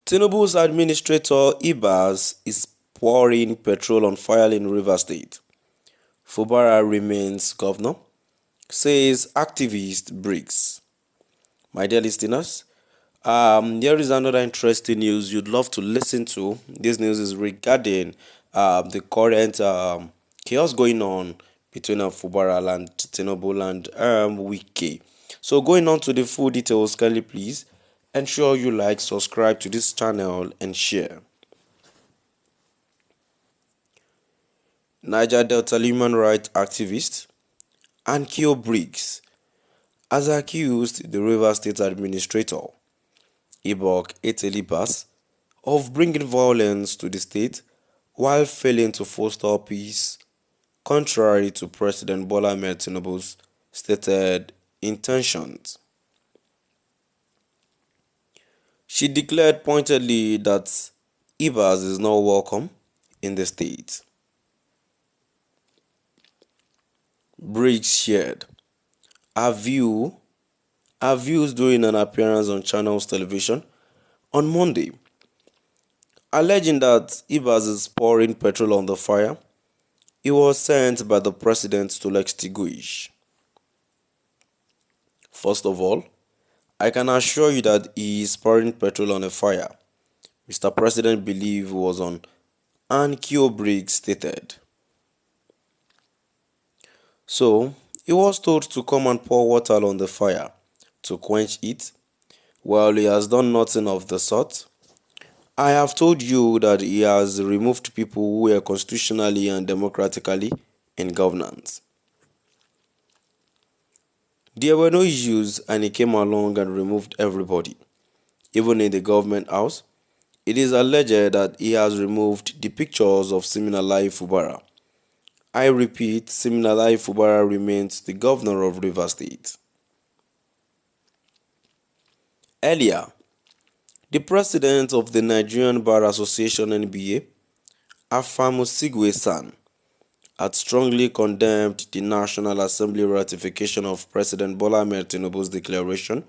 Tinubu's administrator Ibas is pouring petrol on fire in Rivers State. Fubara remains governor, says activist Briggs. My dear listeners, there is another interesting news you'd love to listen to. This news is regarding the current chaos going on between Fubara and Tinubu and Wiki. So going on to the full details, kindly please ensure you like, subscribe to this channel and share. Niger Delta human rights activist Annkio Briggs has accused the Rivers State Administrator Ibas of bringing violence to the state while failing to foster peace, contrary to President Bola Ahmed Tinubu's stated intentions. She declared pointedly that Ibas is not welcome in the state. Briggs shared her views during an appearance on Channels Television on Monday, alleging that Ibas is pouring petrol on the fire he was sent by the president to extinguish. First of all, I can assure you that he is pouring petrol on a fire Mr. President believed was on, Annkio Briggs stated. So, he was told to come and pour water on the fire to quench it. While he has done nothing of the sort, I have told you that he has removed people who were constitutionally and democratically in governance. There were no issues and he came along and removed everybody. Even in the government house, it is alleged that he has removed the pictures of Siminalayi Fubara. I repeat, Siminalayi Fubara remains the governor of Rivers State. Earlier, the president of the Nigerian Bar Association (NBA), Afamusigwe San, had strongly condemned the National Assembly ratification of President Bola Ahmed Tinubu's declaration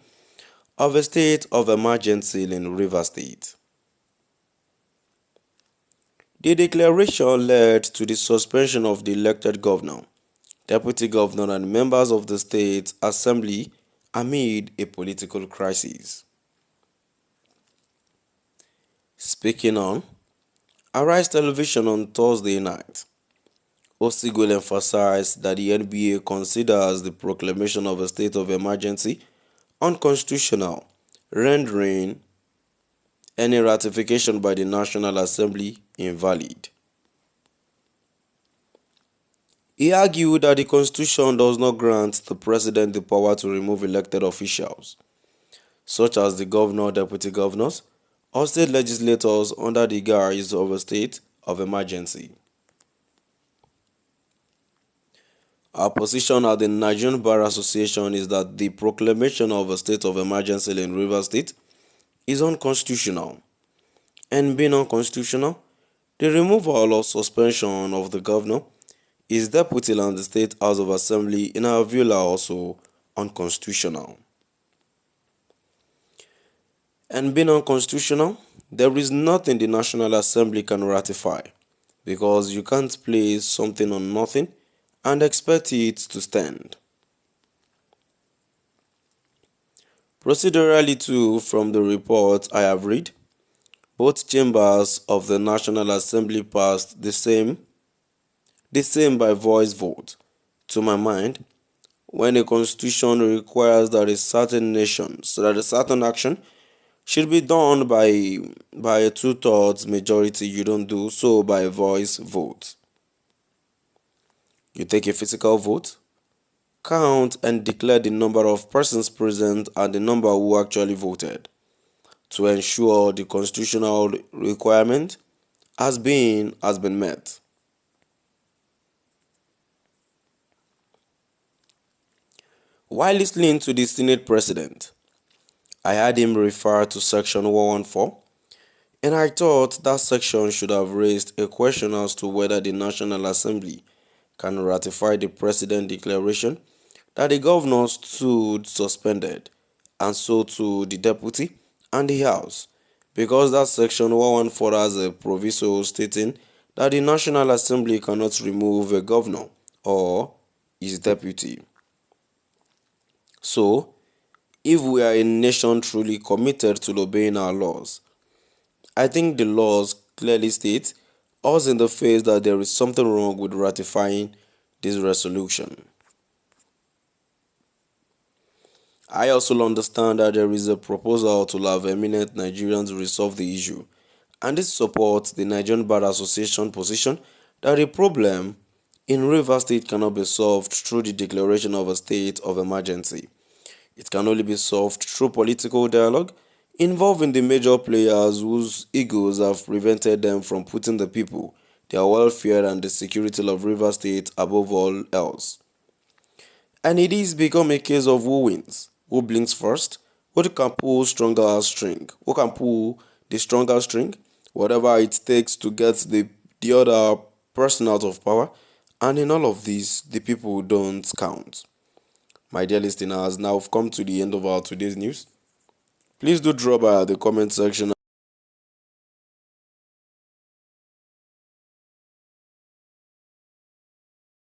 of a state of emergency in Rivers State. The declaration led to the suspension of the elected governor, deputy governor and members of the state assembly amid a political crisis. Speaking on Arise Television on Thursday night, Osigwell emphasized that the NBA considers the proclamation of a state of emergency unconstitutional, rendering any ratification by the National Assembly invalid. He argued that the Constitution does not grant the President the power to remove elected officials, such as the governor, deputy governors, or state legislators under the guise of a state of emergency. Our position at the Nigerian Bar Association is that the proclamation of a state of emergency in Rivers State is unconstitutional, and being unconstitutional, the removal or suspension of the governor, his deputy and the State House of Assembly in our view are also unconstitutional. And being unconstitutional, there is nothing the National Assembly can ratify, because you can't place something on nothing and expect it to stand. Procedurally too, from the report I have read, both chambers of the National Assembly passed the same by voice vote. To my mind, when a constitution requires that a certain action should be done by a two-thirds majority, you don't do so by a voice vote. You take a physical vote, count and declare the number of persons present and the number who actually voted, to ensure the constitutional requirement has been met. While listening to the Senate President, I heard him refer to Section 114, and I thought that section should have raised a question as to whether the National Assembly can ratify the President's declaration that the governor stood suspended, and so too the deputy and the House, because that section 114 has a proviso stating that the National Assembly cannot remove a governor or his deputy. So, if we are a nation truly committed to obeying our laws, I think the laws clearly state us in the face that there is something wrong with ratifying this resolution. I also understand that there is a proposal to have eminent Nigerians resolve the issue, and this supports the Nigerian Bar Association position that the problem in Rivers State cannot be solved through the declaration of a state of emergency. It can only be solved through political dialogue involving the major players whose egos have prevented them from putting the people, their welfare, and the security of Rivers State above all else. And it is become a case of who wins, who blinks first, who can pull stronger string, who can pull the stronger string, whatever it takes to get the other person out of power. And in all of this, the people don't count. My dear listeners, now we've come to the end of our today's news. Please do drop by the comment section